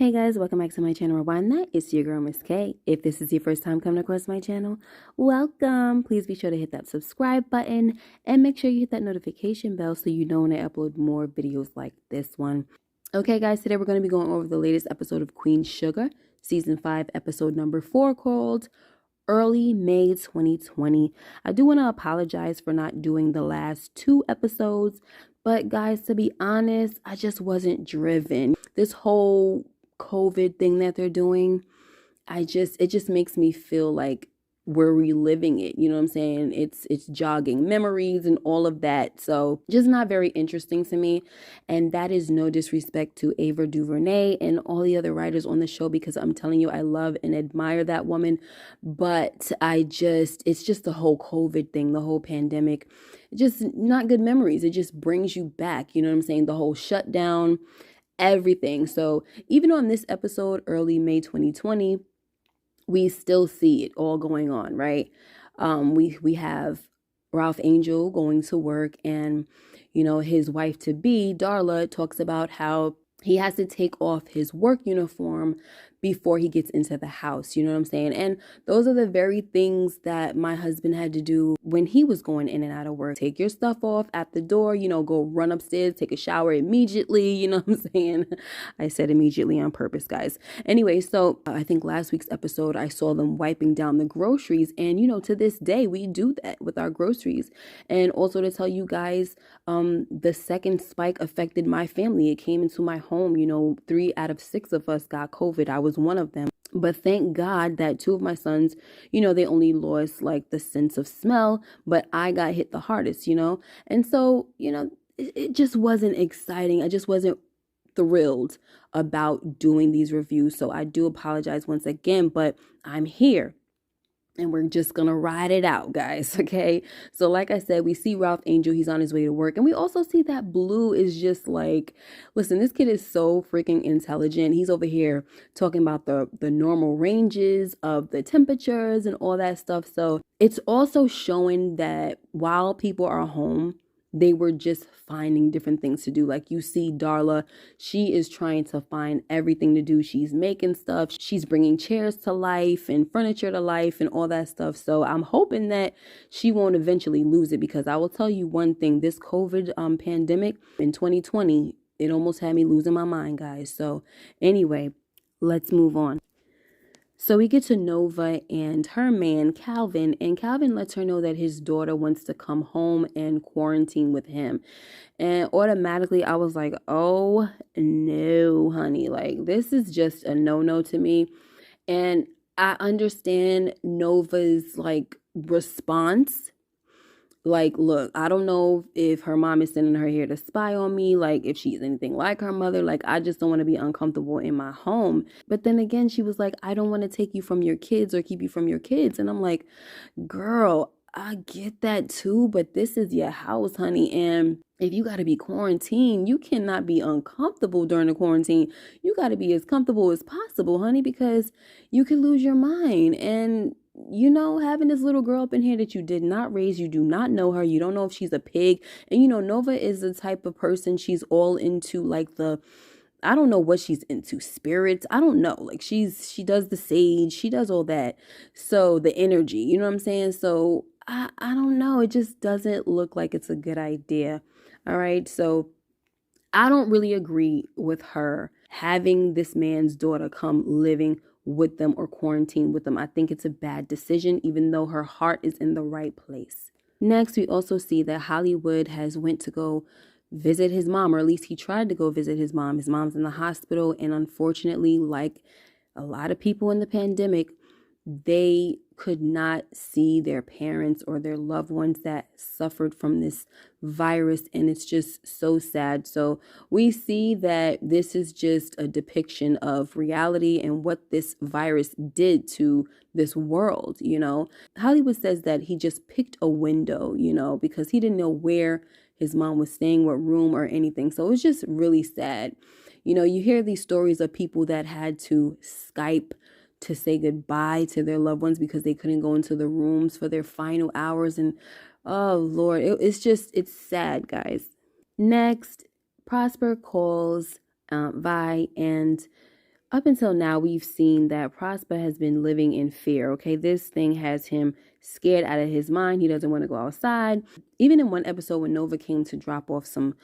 Hey guys, welcome back to my channel. Rewind That. It's your girl, Miss K. If this is your first time coming across my channel, welcome. Please be sure to hit that subscribe button and make sure you hit that notification bell so you know when I upload more videos like this one. Okay guys, today we're going to be going over the latest episode of Queen Sugar, season 5, episode number 4, called Early May 2020. I do want to apologize for not doing the last 2 episodes, but guys, to be honest, I just wasn't driven. This whole COVID thing that they're doing, it just makes me feel like we're reliving it. You know what I'm saying? It's jogging memories and all of that. So just not very interesting to me. And that is no disrespect to Ava DuVernay and all the other writers on the show, because I'm telling you, I love and admire that woman. But it's just the whole COVID thing, the whole pandemic, just not good memories. It just brings you back. You know what I'm saying? The whole shutdown, everything. So even on this episode, early May 2020, we still see it all going on, right? We have Ralph Angel going to work, and his wife to be, Darla, talks about how he has to take off his work uniform before he gets into the house. You know what I'm saying? And those are the very things that my husband had to do when he was going in and out of work. Take your stuff off at the door, go run upstairs, take a shower immediately. You know what I'm saying? I said immediately on purpose, guys. Anyway, so I think last week's episode, I saw them wiping down the groceries. And, to this day, we do that with our groceries. And also to tell you guys, the second spike affected my family. It came into my home. 3 out of 6 of us got COVID. I was one of them. But thank God that 2 of my sons, they only lost like the sense of smell, but I got hit the hardest, And so, it just wasn't exciting. I just wasn't thrilled about doing these reviews. So I do apologize once again, but I'm here. And we're just going to ride it out, guys, okay? So like I said, we see Ralph Angel. He's on his way to work. And we also see that Blue is just like, listen, this kid is so freaking intelligent. He's over here talking about the normal ranges of the temperatures and all that stuff. So it's also showing that while people are home, they were just finding different things to do. Like you see Darla, she is trying to find everything to do. She's making stuff. She's bringing chairs to life and furniture to life and all that stuff. So I'm hoping that she won't eventually lose it, because I will tell you one thing, this COVID pandemic in 2020, it almost had me losing my mind, guys. So anyway, let's move on. So we get to Nova and her man, Calvin, and Calvin lets her know that his daughter wants to come home and quarantine with him. And automatically I was like, oh no, honey, like this is just a no-no to me. And I understand Nova's like response. Like, look, I don't know if her mom is sending her here to spy on me, like if she's anything like her mother. Like, I just don't want to be uncomfortable in my home. But then again, she was like, I don't want to take you from your kids or keep you from your kids. And I'm like, girl, I get that too, but this is your house, honey. And if you got to be quarantined, you cannot be uncomfortable during the quarantine. You got to be as comfortable as possible, honey, because you could lose your mind. And having this little girl up in here that you did not raise, you do not know her, you don't know if she's a pig. And Nova is the type of person, she's all into like I don't know what she's into, spirits. I don't know. Like she does the sage, she does all that. So the energy, you know what I'm saying? So I don't know. It just doesn't look like it's a good idea. All right. So I don't really agree with her having this man's daughter come living with them or quarantine with them. I think it's a bad decision, even though her heart is in the right place. Next, we also see that Hollywood has went to go visit his mom, or at least he tried to go visit his mom. His mom's in the hospital, and unfortunately, like a lot of people in the pandemic, they could not see their parents or their loved ones that suffered from this virus, and it's just so sad. So we see that this is just a depiction of reality and what this virus did to this world. Hollywood says that he just picked a window, because he didn't know where his mom was staying, what room or anything. So it's just really sad. You hear these stories of people that had to Skype to say goodbye to their loved ones because they couldn't go into the rooms for their final hours. And oh Lord, it's sad, guys. Next, Prosper calls Vi, and Up until now, we've seen that Prosper has been living in fear, okay? This thing has him scared out of his mind. He doesn't want to go outside. Even in one episode when Nova came to drop off some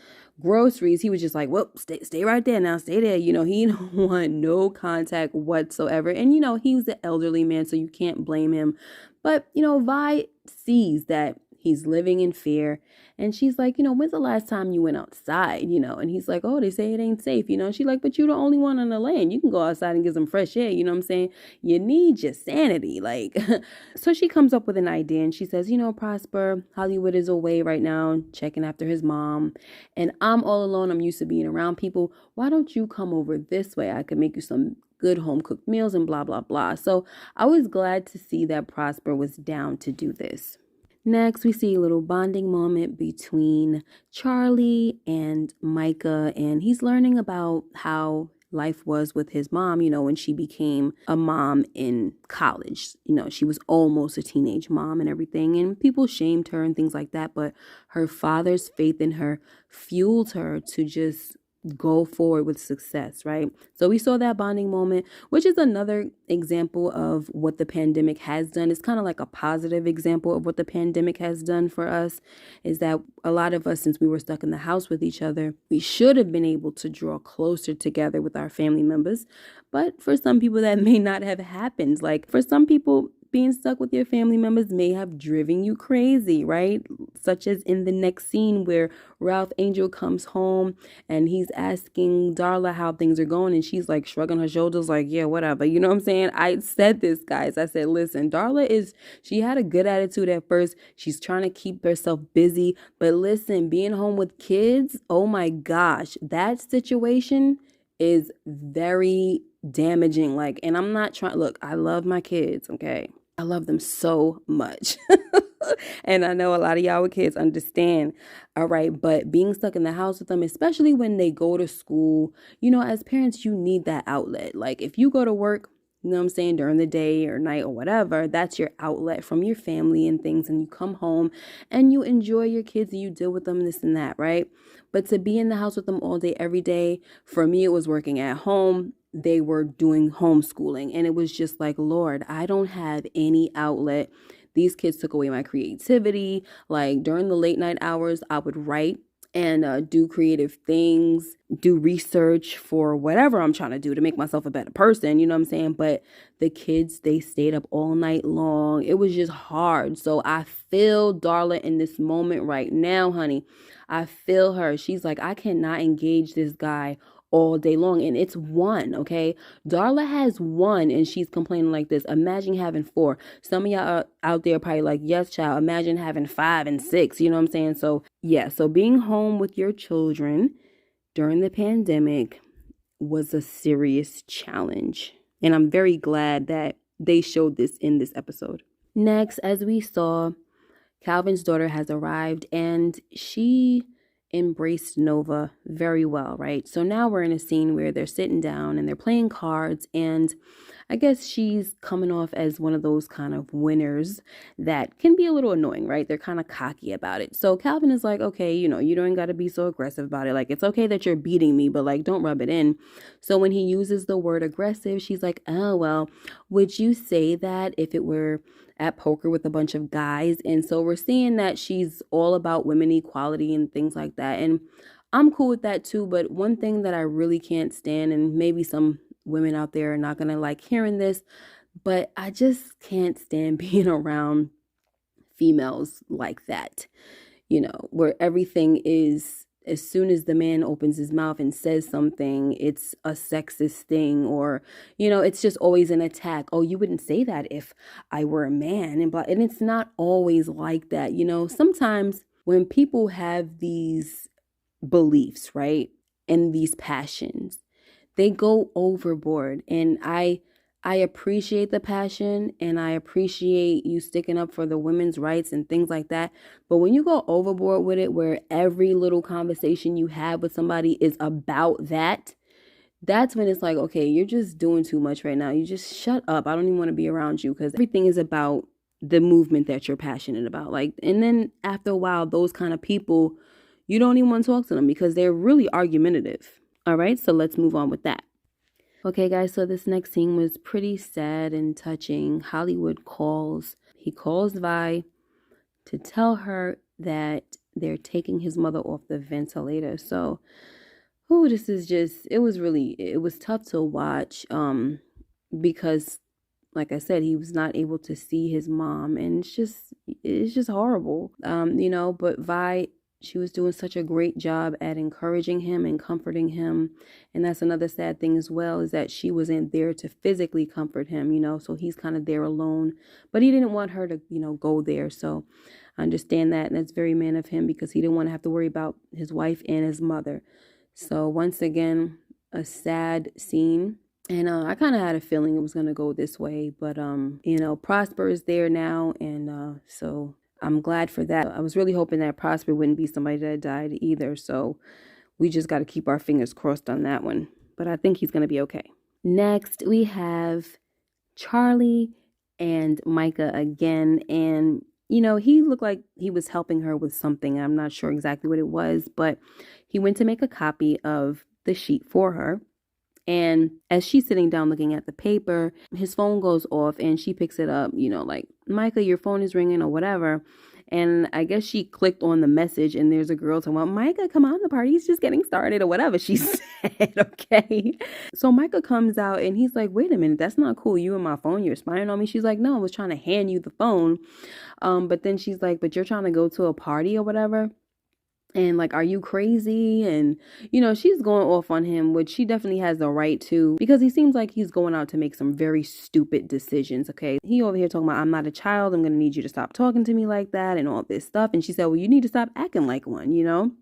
groceries, he was just like, well, stay right there now, stay there. You know, he don't want no contact whatsoever. And, you know, he was the elderly man, so you can't blame him. But, you know, Vi sees that he's living in fear. And she's like, you know, when's the last time you went outside? You know, and he's like, oh, they say it ain't safe. You know, and she's like, but you're the only one on the land. You can go outside and get some fresh air. You know what I'm saying? You need your sanity. Like, so she comes up with an idea and she says, you know, Prosper, Hollywood is away right now, checking after his mom. And I'm all alone. I'm used to being around people. Why don't you come over this way? I could make you some good home cooked meals and blah, blah, blah. So I was glad to see that Prosper was down to do this. Next, we see a little bonding moment between Charlie and Micah, and he's learning about how life was with his mom, you know, when she became a mom in college. You know, she was almost a teenage mom and everything, and people shamed her and things like that, but her father's faith in her fueled her to just go forward with success, right? So we saw that bonding moment, which is another example of what the pandemic has done. It's kind of like a positive example of what the pandemic has done for us, is that a lot of us, since we were stuck in the house with each other, we should have been able to draw closer together with our family members. But for some people, that may not have happened. Like for some people, being stuck with your family members may have driven you crazy, right? Such as in the next scene where Ralph Angel comes home and he's asking Darla how things are going, and she's like shrugging her shoulders like, yeah, whatever. You know what I'm saying? I said this, guys. I said, listen, she had a good attitude at first. She's trying to keep herself busy. But listen, being home with kids, oh my gosh, that situation is very damaging. Like, and I'm not trying, look, I love my kids, okay? I love them so much. And I know a lot of y'all with kids understand. All right. But being stuck in the house with them, especially when they go to school, you know, as parents, you need that outlet. Like if you go to work, you know what I'm saying, during the day or night or whatever, that's your outlet from your family and things. And you come home and you enjoy your kids and you deal with them, this and that, right? But to be in the house with them all day, every day, for me, it was working at home. They were doing homeschooling. And it was just like, Lord, I don't have any outlet. These kids took away my creativity. Like during the late night hours, I would write and do creative things, do research for whatever I'm trying to do to make myself a better person, you know what I'm saying? But the kids, they stayed up all night long. It was just hard. So I feel Darla in this moment right now, honey. I feel her. She's like, I cannot engage this guy all day long. And it's one, okay? Darla has one and she's complaining like this. Imagine having four. Some of y'all out there probably like, yes, child, imagine having 5 and 6. You know what I'm saying? So yeah, so being home with your children during the pandemic was a serious challenge. And I'm very glad that they showed this in this episode. Next, as we saw, Calvin's daughter has arrived and she embraced Nova very well, right? So now we're in a scene where they're sitting down and they're playing cards, and I guess she's coming off as one of those kind of winners that can be a little annoying, right? They're kind of cocky about it. So Calvin is like, okay, you know, you don't got to be so aggressive about it. Like, it's okay that you're beating me, but like, don't rub it in. So when he uses the word aggressive, she's like, oh, well, would you say that if it were at poker with a bunch of guys? And so we're seeing that she's all about women equality and things like that. And I'm cool with that too. But one thing that I really can't stand, and maybe some women out there are not going to like hearing this, but I just can't stand being around females like that, you know, where everything is, as soon as the man opens his mouth and says something, it's a sexist thing, or, you know, it's just always an attack. Oh, you wouldn't say that if I were a man, and blah. And it's not always like that. You know, sometimes when people have these beliefs, right, and these passions, they go overboard. And I appreciate the passion and I appreciate you sticking up for the women's rights and things like that. But when you go overboard with it, where every little conversation you have with somebody is about that, that's when it's like, okay, you're just doing too much right now. You just shut up. I don't even want to be around you, because everything is about the movement that you're passionate about. Like, and then after a while, those kind of people, you don't even want to talk to them because they're really argumentative. All right, so let's move on with that. Okay, guys, so this next scene was pretty sad and touching. Hollywood calls. He calls Vi to tell her that they're taking his mother off the ventilator. So, this is just, it was tough to watch because like I said, he was not able to see his mom, and it's just horrible. But Vi, she was doing such a great job at encouraging him and comforting him. And that's another sad thing as well, is that she wasn't there to physically comfort him, so he's kind of there alone. But he didn't want her to, go there. So I understand that, and that's very man of him, because he didn't want to have to worry about his wife and his mother. So once again, a sad scene. And I kind of had a feeling it was going to go this way, but Prosper is there now, and so I'm glad for that. I was really hoping that Prosper wouldn't be somebody that died either, so we just got to keep our fingers crossed on that one. But I think he's going to be okay. Next, we have Charlie and Micah again, and he looked like he was helping her with something. I'm not sure exactly what it was, but he went to make a copy of the sheet for her. And as she's sitting down looking at the paper, his phone goes off and she picks it up, like, Micah, your phone is ringing or whatever. And I guess she clicked on the message and there's a girl talking about, Micah, come on, the party's just getting started or whatever she said, okay? So Micah comes out and he's like, wait a minute, that's not cool. You and my phone, you're spying on me. She's like, no, I was trying to hand you the phone. But then she's like, but you're trying to go to a party or whatever. And like, are you crazy? And, she's going off on him, which she definitely has the right to, because he seems like he's going out to make some very stupid decisions. Okay. He over here talking about, I'm not a child. I'm going to need you to stop talking to me like that and all this stuff. And she said, well, you need to stop acting like one,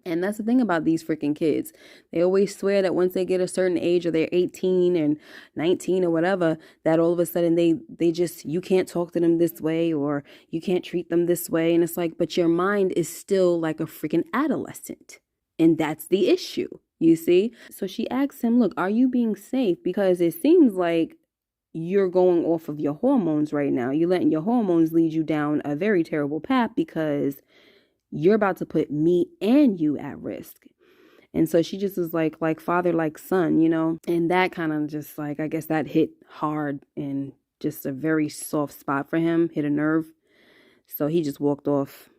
And that's the thing about these freaking kids. They always swear that once they get a certain age, or they're 18 and 19 or whatever, that all of a sudden they just, you can't talk to them this way, or you can't treat them this way. And it's like, but your mind is still like a freaking adolescent. And that's the issue, you see? So she asks him, look, are you being safe? Because it seems like you're going off of your hormones right now. You're letting your hormones lead you down a very terrible path, because you're about to put me and you at risk. And so she just was like father, like son, and that kind of just like, I guess that hit hard and just a very soft spot for him, hit a nerve. So he just walked off.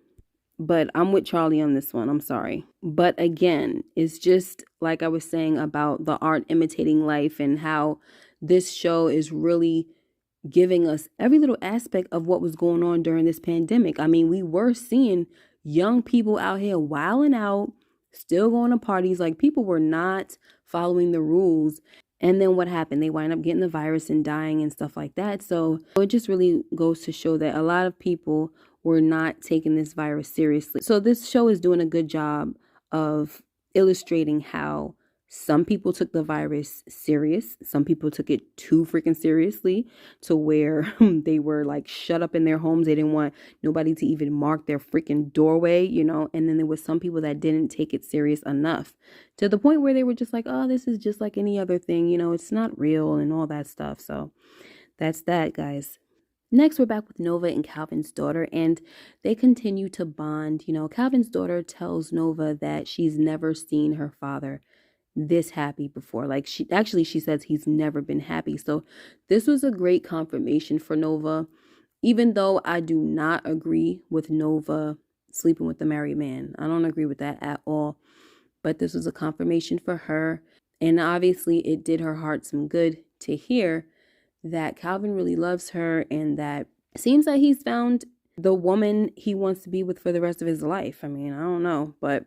But I'm with Charlie on this one. I'm sorry. But again, it's just like I was saying about the art imitating life, and how this show is really giving us every little aspect of what was going on during this pandemic. I mean, we were seeing young people out here wilding out, still going to parties. Like, people were not following the rules. And then what happened? They wind up getting the virus and dying and stuff like that. So it just really goes to show that a lot of people were not taking this virus seriously. So this show is doing a good job of illustrating how some people took the virus serious. Some people took it too freaking seriously, to where they were like shut up in their homes. They didn't want nobody to even mark their freaking doorway, And then there was some people that didn't take it serious enough, to the point where they were just like, oh, this is just like any other thing, it's not real and all that stuff. So that's that, guys. Next, we're back with Nova and Calvin's daughter, and they continue to bond. Calvin's daughter tells Nova that she's never seen her father this happy before. Like, she says he's never been happy. So this was a great confirmation for Nova, even though I do not agree with Nova sleeping with the married man. I don't agree with that at all. But this was a confirmation for her. And obviously it did her heart some good to hear that Calvin really loves her, and that it seems like he's found the woman he wants to be with for the rest of his life. I mean, I don't know, but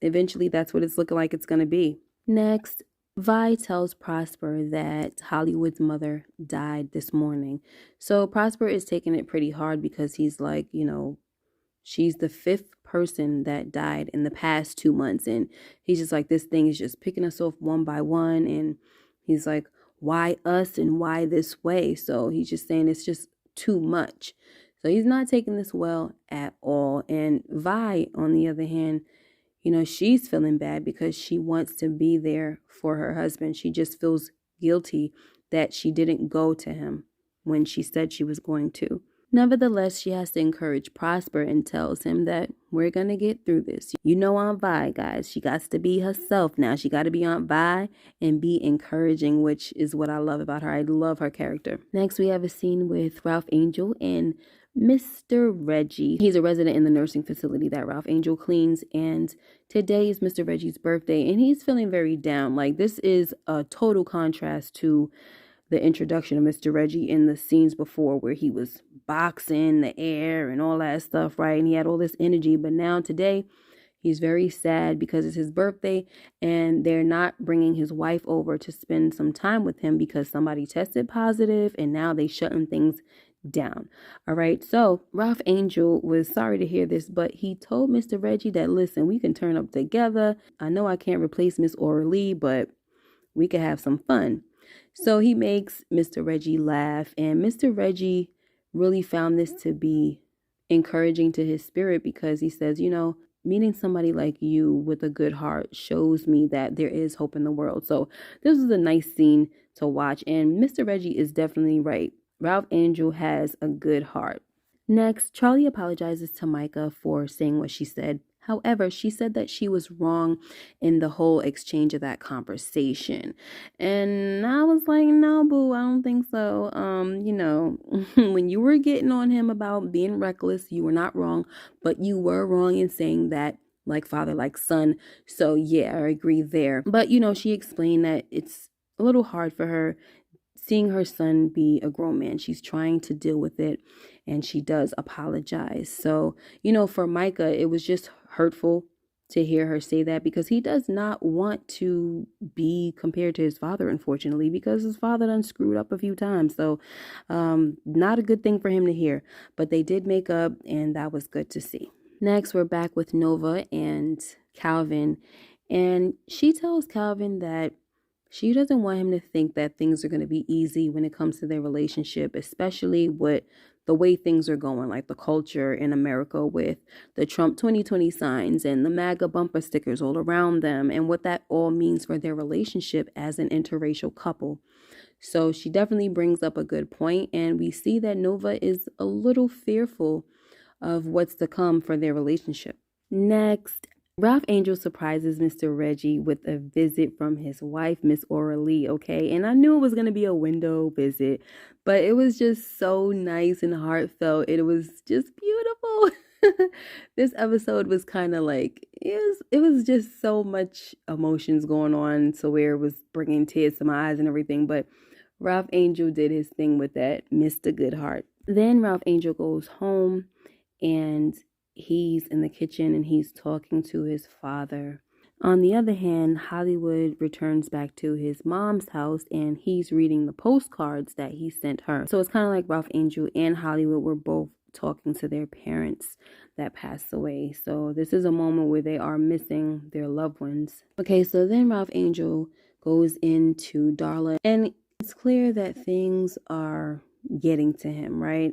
eventually that's what it's looking like it's going to be. Next, Vi tells Prosper that Hollywood's mother died this morning. So Prosper is taking it pretty hard, because he's like, she's the 5th person that died in the past 2 months. And he's just like, this thing is just picking us off one by one. And he's like, why us and why this way? So he's just saying it's just too much. So he's not taking this well at all. And Vi, on the other hand, she's feeling bad, because she wants to be there for her husband. She just feels guilty that she didn't go to him when she said she was going to. Nevertheless, she has to encourage Prosper and tells him that we're going to get through this. You know Aunt Vi, guys. She got to be herself now. She got to be Aunt Vi and be encouraging, which is what I love about her. I love her character. Next, we have a scene with Ralph Angel and Mr. Reggie. He's a resident in the nursing facility that Ralph Angel cleans, and today is Mr. Reggie's birthday, and he's feeling very down. Like, this is a total contrast to the introduction of Mr. Reggie in the scenes before, where he was boxing the air and all that stuff, right? And he had all this energy. But now today, he's very sad because it's his birthday and they're not bringing his wife over to spend some time with him because somebody tested positive and now they shutting things down. All right. So Ralph Angel was sorry to hear this, but he told Mr. Reggie that, listen, we can turn up together. I know I can't replace Miss Lee, but we could have some fun. So he makes Mr. Reggie laugh, and Mr. Reggie really found this to be encouraging to his spirit because he says, you know, meeting somebody like you with a good heart shows me that there is hope in the world. So this is a nice scene to watch, and Mr. Reggie is definitely right. Ralph Angel has a good heart. Next, Charlie apologizes to Micah for saying what she said. However, she said that she was wrong in the whole exchange of that conversation. And I was like, no, boo, I don't think so. You know, when you were getting on him about being reckless, you were not wrong, but you were wrong in saying that like father, like son. So yeah, I agree there. But, you know, she explained that it's a little hard for her seeing her son be a grown man. She's trying to deal with it, and she does apologize. So, you know, for Micah, it was just hurtful to hear her say that because he does not want to be compared to his father, unfortunately, because his father done screwed up a few times. So, not a good thing for him to hear. But they did make up, and that was good to see. Next, we're back with Nova and Calvin, and she tells Calvin that she doesn't want him to think that things are going to be easy when it comes to their relationship, especially with the way things are going, like the culture in America with the Trump 2020 signs and the MAGA bumper stickers all around them and what that all means for their relationship as an interracial couple. So she definitely brings up a good point, and we see that Nova is a little fearful of what's to come for their relationship. Next, Ralph Angel surprises Mr. Reggie with a visit from his wife, Miss Lee, okay? And I knew it was going to be a window visit, but it was just so nice and heartfelt. It was just beautiful. This episode was kind of like, it was just so much emotions going on, so where it was bringing tears to my eyes and everything, but Ralph Angel did his thing with that, Mr. Goodheart. Then Ralph Angel goes home, and he's in the kitchen and he's talking to his father. On the other hand, Hollywood returns back to his mom's house and he's reading the postcards that he sent her. So it's kind of like Ralph Angel and Hollywood were both talking to their parents that passed away. So this is a moment where they are missing their loved ones. Okay, so then Ralph Angel goes into Darla, and it's clear that things are getting to him, right?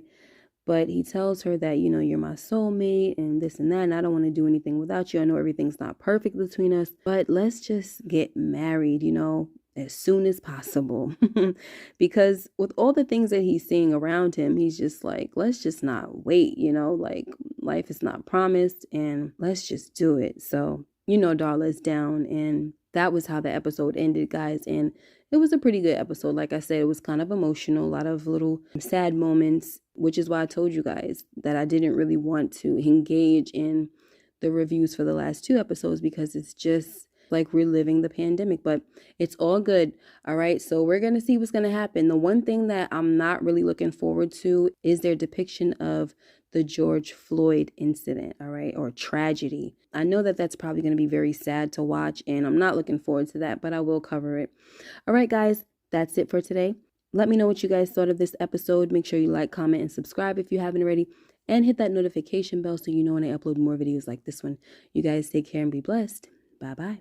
But he tells her that, you know, you're my soulmate and this and that, and I don't want to do anything without you. I know everything's not perfect between us, but let's just get married, you know, as soon as possible. Because with all the things that he's seeing around him, he's just like, let's just not wait, you know, like life is not promised and let's just do it. So, you know, Darla's down, and that was how the episode ended, guys. And it was a pretty good episode. Like I said, it was kind of emotional, a lot of little sad moments, which is why I told you guys that I didn't really want to engage in the reviews for the last 2 episodes because it's just like reliving the pandemic, but it's all good. All right. So we're going to see what's going to happen. The one thing that I'm not really looking forward to is their depiction of the George Floyd incident. All right. Or tragedy. I know that that's probably going to be very sad to watch, and I'm not looking forward to that, but I will cover it. All right, guys, that's it for today. Let me know what you guys thought of this episode. Make sure you like, comment, and subscribe if you haven't already, and hit that notification bell so you know when I upload more videos like this one. You guys take care and be blessed. Bye-bye.